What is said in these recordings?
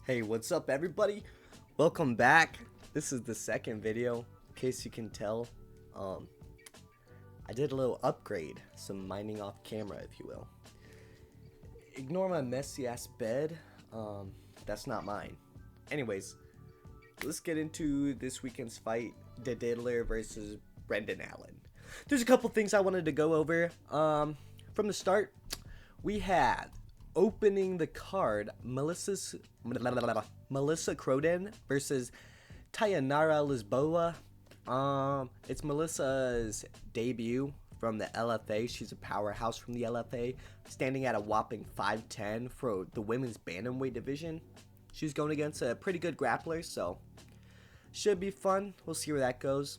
Hey, what's up everybody? Welcome back. This is the second video, in case you can tell. I did a little upgrade, some mining off camera if you will. Ignore my messy ass bed, that's not mine. Anyways, let's get into this weekend's fight, the Diddler versus Brendan Allen. There's a couple things I wanted to go over. From the start, we had opening the card, Melissa Croden versus Tayanara Lisboa. It's Melissa's debut from the LFA. She's a powerhouse from the LFA, standing at a whopping 5'10" for the women's bantamweight division. She's going against a pretty good grappler, so should be fun. We'll see where that goes.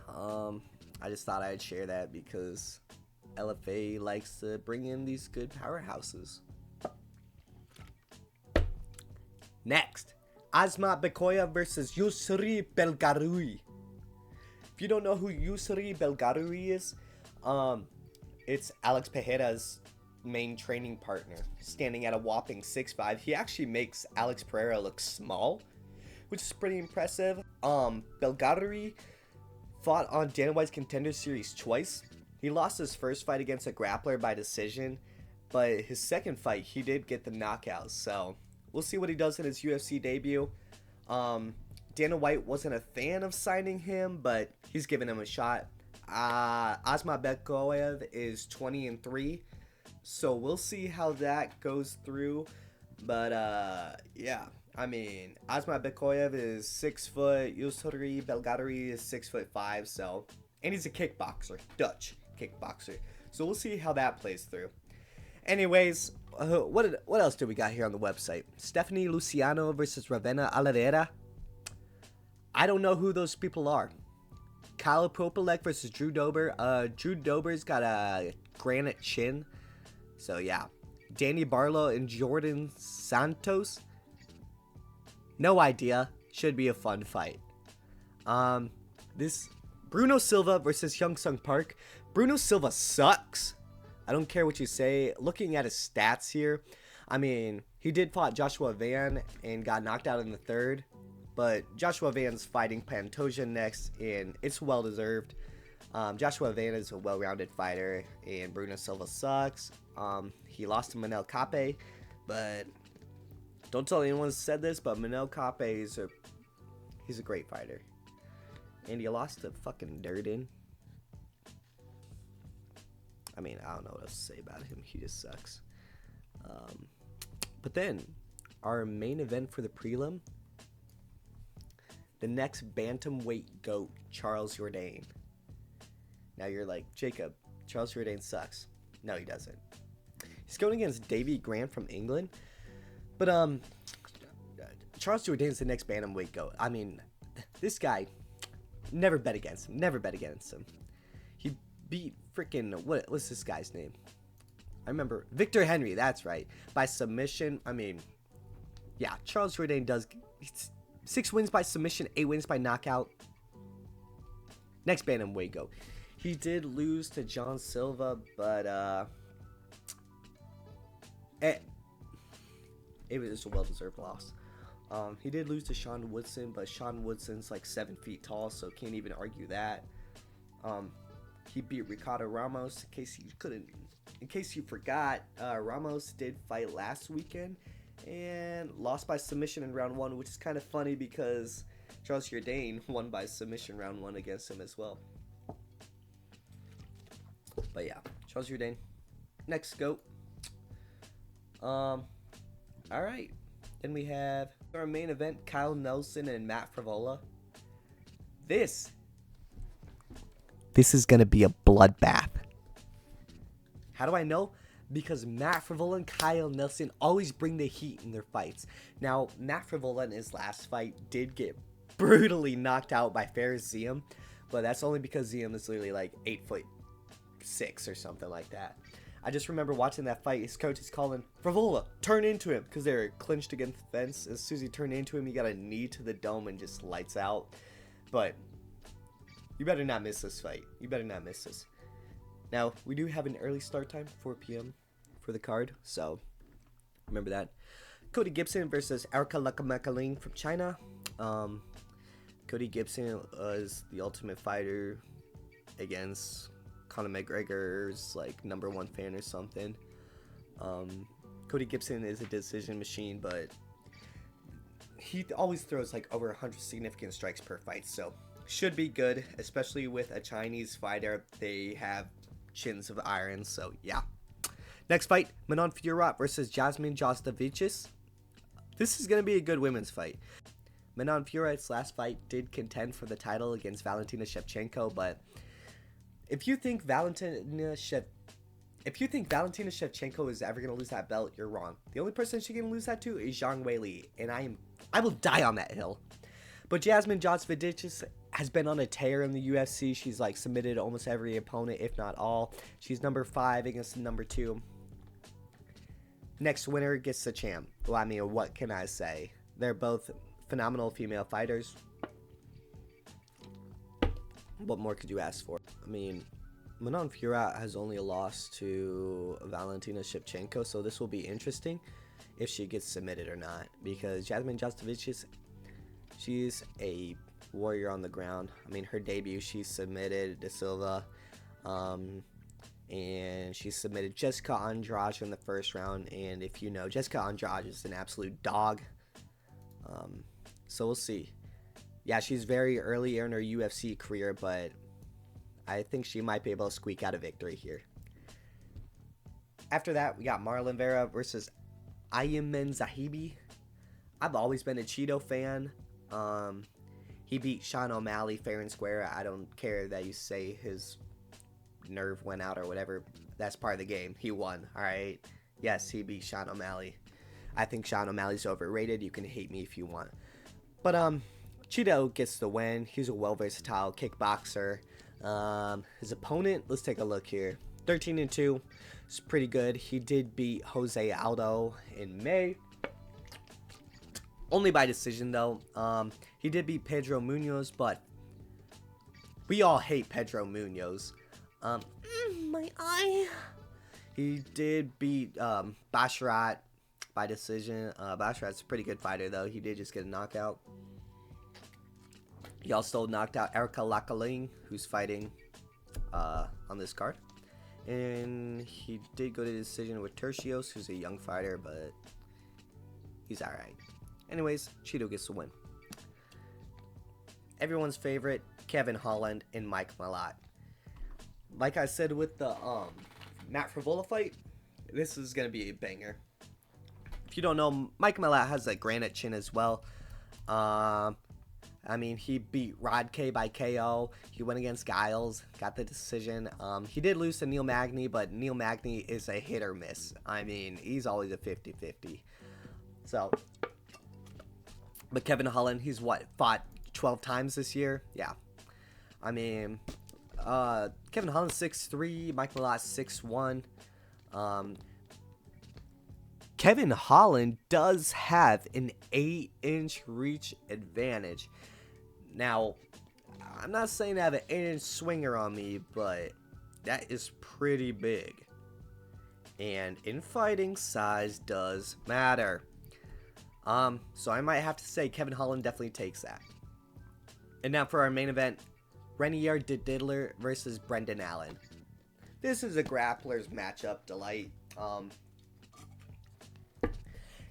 I just thought I'd share that because LFA likes to bring in these good powerhouses. Next, Asma Bekoya versus Yusri Belgaroui. If you don't know who Yusri Belgaroui is, it's Alex Pereira's main training partner, standing at a whopping 6'5". He actually makes Alex Pereira look small, which is pretty impressive. Belgaroui fought on Dana White's Contender Series twice. He lost his first fight against a grappler by decision, but his second fight, he did get the knockout. So we'll see what he does in his UFC debut. Dana White wasn't a fan of signing him, but he's giving him a shot. Asma Bekoyev is 20-3, so we'll see how that goes through. But yeah, I mean, Asma Bekoyev is 6 foot. Yusri Belgaroui is 6'5", so, and he's a kickboxer, Dutch kickboxer. So we'll see how that plays through. Anyways, what else do we got here on the website? Stephanie Luciano versus Ravenna Alarera. I don't know who those people are. Kyle Propolek versus Drew Dober. Drew Dober's got a granite chin. So yeah. Danny Barlow and Jordan Santos. No idea. Should be a fun fight. This Bruno Silva versus Hyung Sung Park. Bruno Silva sucks. I don't care what you say. Looking at his stats here, I mean, he did fight Joshua Van and got knocked out in the third. But Joshua Van's fighting Pantoja next, and it's well deserved. Joshua Van is a well-rounded fighter, and Bruno Silva sucks. He lost to Manel Kape, but don't tell anyone said this, but Manel Kape he's a great fighter. And he lost to fucking Durden. I mean, I don't know what else to say about him. He just sucks. But then, our main event for the prelim, the next bantamweight GOAT, Charles Jourdain. Now you're like, Jacob, Charles Jourdain sucks. No, he doesn't. He's going against Davey Grant from England. But Charles Jourdain's the next bantamweight GOAT. I mean, this guy, never bet against him. Never bet against him. He beat freaking, what's this guy's name? I remember, Victor Henry, that's right. By submission. I mean, yeah, Charles Jourdain does 6 wins by submission, 8 wins by knockout. Next bantamweight GOAT. He did lose to John Silva, but it was a well-deserved loss. He did lose to Sean Woodson, but Sean Woodson's like 7 feet tall, so can't even argue that. He beat Ricardo Ramos. In case you forgot, Ramos did fight last weekend and lost by submission in round 1, which is kind of funny because Charles Jourdain won by submission round 1 against him as well. But yeah, Charles Jourdain, next GOAT. Alright, then we have our main event, Kyle Nelson and Matt Frevola. This is gonna be a bloodbath. How do I know? Because Matt Frevola and Kyle Nelson always bring the heat in their fights. Now, Matt Frevola in his last fight did get brutally knocked out by Fares Ziam, but that's only because Ziam is literally like 8'6" or something like that. I just remember watching that fight. His coach is calling, Frevola, turn into him, because they were clinched against the fence. As soon as he turned into him, he got a knee to the dome and just lights out. But you better not miss this fight. You better not miss this. Now, we do have an early start time, 4 p.m. for the card, so remember that. Cody Gibson versus Erica Lukamekaling from China. Cody Gibson is the Ultimate Fighter against Conor McGregor's like #1 fan or something. Cody Gibson is a decision machine, but he always throws like over 100 significant strikes per fight, so should be good, especially with a Chinese fighter. They have chins of iron, so yeah. Next fight, Manon Fiorot versus Jasmine Jasudavicius. This is going to be a good women's fight. Manon Fiorot's last fight did contend for the title against Valentina Shevchenko, but if you think Valentina Shevchenko is ever going to lose that belt, you're wrong. The only person she's going to lose that to is Zhang Weili, and I will die on that hill. But Jasmine Jasudavicius has been on a tear in the UFC. She's like submitted almost every opponent, if not all. She's #5 against the #2. Next winner gets the champ. Well, I mean, what can I say? They're both phenomenal female fighters. What more could you ask for? I mean, Manon Fiorot has only lost to Valentina Shevchenko, so this will be interesting if she gets submitted or not. Because Jasmine Jasudavicius, she's a warrior on the ground. I mean, her debut, she submitted De Silva, and she submitted Jessica Andrade in the first round. And if you know, Jessica Andrade is an absolute dog. So we'll see. Yeah, she's very early in her UFC career, but I think she might be able to squeak out a victory here. After that, we got Marlon Vera versus Ayman Zahabi. I've always been a Cheeto fan. He beat Sean O'Malley fair and square. I don't care that you say his nerve went out or whatever. That's part of the game. He won, all right? Yes, he beat Sean O'Malley. I think Sean O'Malley's overrated. You can hate me if you want. But Cheeto gets the win. He's a well-versatile kickboxer. His opponent, let's take a look here. 13-2. It's pretty good. He did beat Jose Aldo in May. Only by decision, though. He did beat Pedro Munoz, but we all hate Pedro Munoz. My eye. He did beat Basharat by decision. Basharat's a pretty good fighter, though. He did just get a knockout. He also knocked out Erica Lukamekaling, who's fighting on this card. And he did go to decision with Tercios, who's a young fighter, but he's alright. Anyways, Cheeto gets the win. Everyone's favorite, Kevin Holland and Mike Malott. Like I said with the Matt Frivola fight, this is going to be a banger. If you don't know, Mike Malott has a granite chin as well. I mean, he beat Rod K by KO. He went against Giles, got the decision. He did lose to Neil Magny, but Neil Magny is a hit or miss. I mean, he's always a 50-50. So, but Kevin Holland, he's fought 12 times this year? Yeah. I mean, Kevin Holland 6'3", Mike Malott 6'1". Kevin Holland does have an 8-inch reach advantage. Now, I'm not saying I have an 8-inch swinger on me, but that is pretty big. And in fighting, size does matter. So I might have to say Kevin Holland definitely takes that. And now for our main event, Renier Diddler versus Brendan Allen. This is a grappler's matchup delight.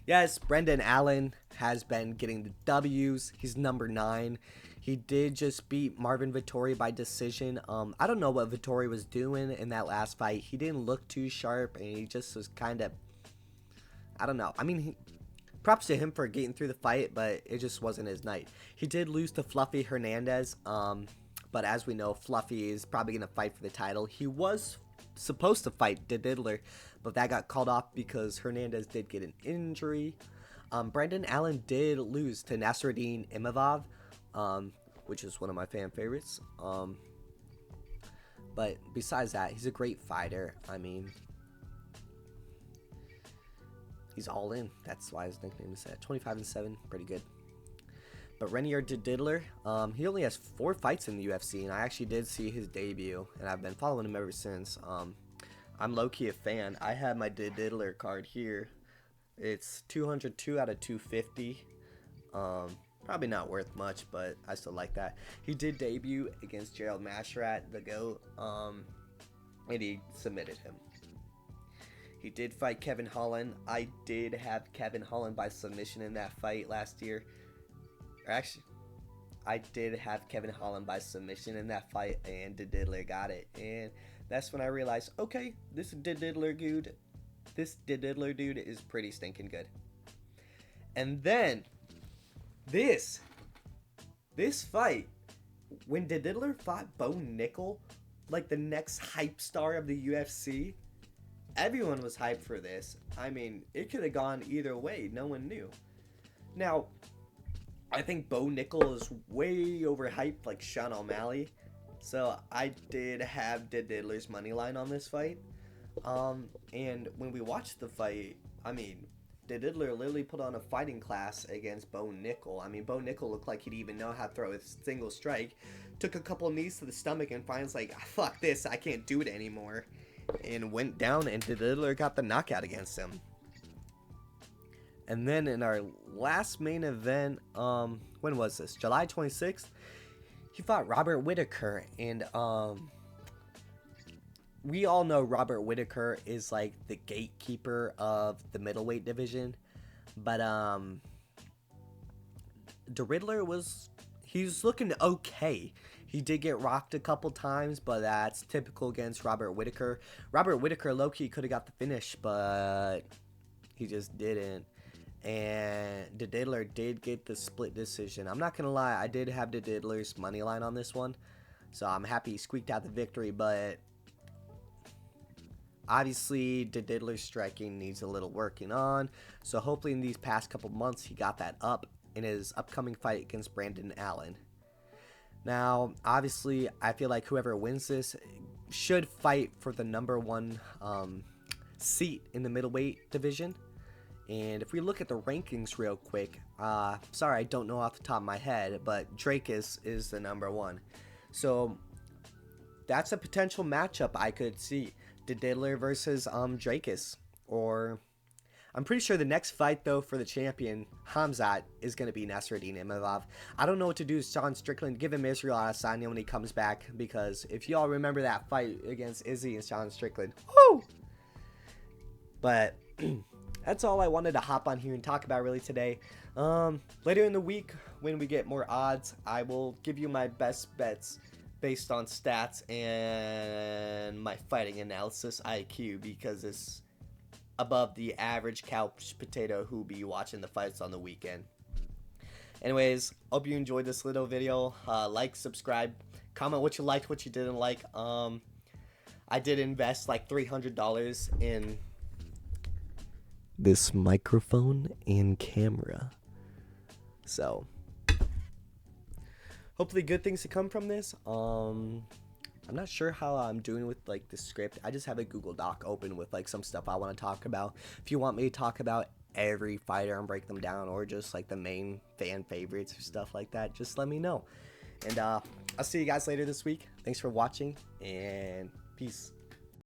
Yes, Brendan Allen has been getting the W's. He's #9. He did just beat Marvin Vettori by decision. I don't know what Vettori was doing in that last fight. He didn't look too sharp, and he just was kind of, I don't know. I mean, props to him for getting through the fight, but it just wasn't his night. He did lose to Fluffy Hernandez, but as we know, Fluffy is probably going to fight for the title. He was supposed to fight the Diddler, but that got called off because Hernandez did get an injury. Brendan Allen did lose to Nasruddin Imavov, which is one of my fan favorites. But besides that, he's a great fighter. I mean, he's all in. That's why his nickname is that. 25-7, pretty good. But Renier Diddler, he only has 4 fights in the UFC, and I actually did see his debut, and I've been following him ever since. I'm low-key a fan. I have my Diddler card here. It's 202 out of 250. Probably not worth much, but I still like that. He did debut against Gerald Masharat, the GOAT, and he submitted him. He did fight Kevin Holland. I did have Kevin Holland by submission in that fight last year. Or actually, I did have Kevin Holland by submission in that fight, and the Diddler got it. And that's when I realized, okay, this Diddler dude is pretty stinking good. And then this fight, when the Diddler fought Bo Nickel, like the next hype star of the UFC, everyone was hyped for this. I mean, it could have gone either way. No one knew. Now, I think Bo Nickel is way overhyped, like Sean O'Malley. So I did have the Diddler's money line on this fight. And when we watched the fight, I mean, the Diddler literally put on a fighting class against Bo Nickel. I mean, Bo Nickel looked like he'd even know how to throw a single strike. Took a couple of knees to the stomach and finally was like, fuck this, I can't do it anymore. And went down, and the Diddler got the knockout against him. And then in our last main event, when was this? July 26th, he fought Robert Whittaker, and we all know Robert Whittaker is like the gatekeeper of the middleweight division, but the Riddler he's looking okay. He did get rocked a couple times, but that's typical against Robert Whittaker. Robert Whittaker low-key could have got the finish, but he just didn't. And the Diddler did get the split decision. I'm not going to lie, I did have the Diddler's money line on this one, so I'm happy he squeaked out the victory, but obviously the Diddler's striking needs a little working on, so hopefully in these past couple months he got that up in his upcoming fight against Brandon Allen. Now, obviously, I feel like whoever wins this should fight for the #1 seat in the middleweight division. And if we look at the rankings real quick, sorry, I don't know off the top of my head, but Drake is the #1. So that's a potential matchup I could see. The Diddler versus Drakus. Or I'm pretty sure the next fight, though, for the champion, Hamzat, is going to be Nasruddin Imavov. I don't know what to do with Sean Strickland. Give him Israel Adesanya when he comes back, because if y'all remember that fight against Izzy and Sean Strickland, whoo! But that's all I wanted to hop on here and talk about really today. Later in the week, when we get more odds, I will give you my best bets based on stats and my fighting analysis IQ, because it's above the average couch potato who be watching the fights on the weekend. Anyways, hope you enjoyed this little video. Like, subscribe, comment what you liked, what you didn't like. I did invest like $300 in this microphone and camera, so hopefully good things to come from this. I'm not sure how I'm doing with like the script. I just have a Google Doc open with like some stuff I want to talk about. If you want me to talk about every fighter and break them down, or just like the main fan favorites or stuff like that, just let me know. And I'll see you guys later this week. Thanks for watching, and peace.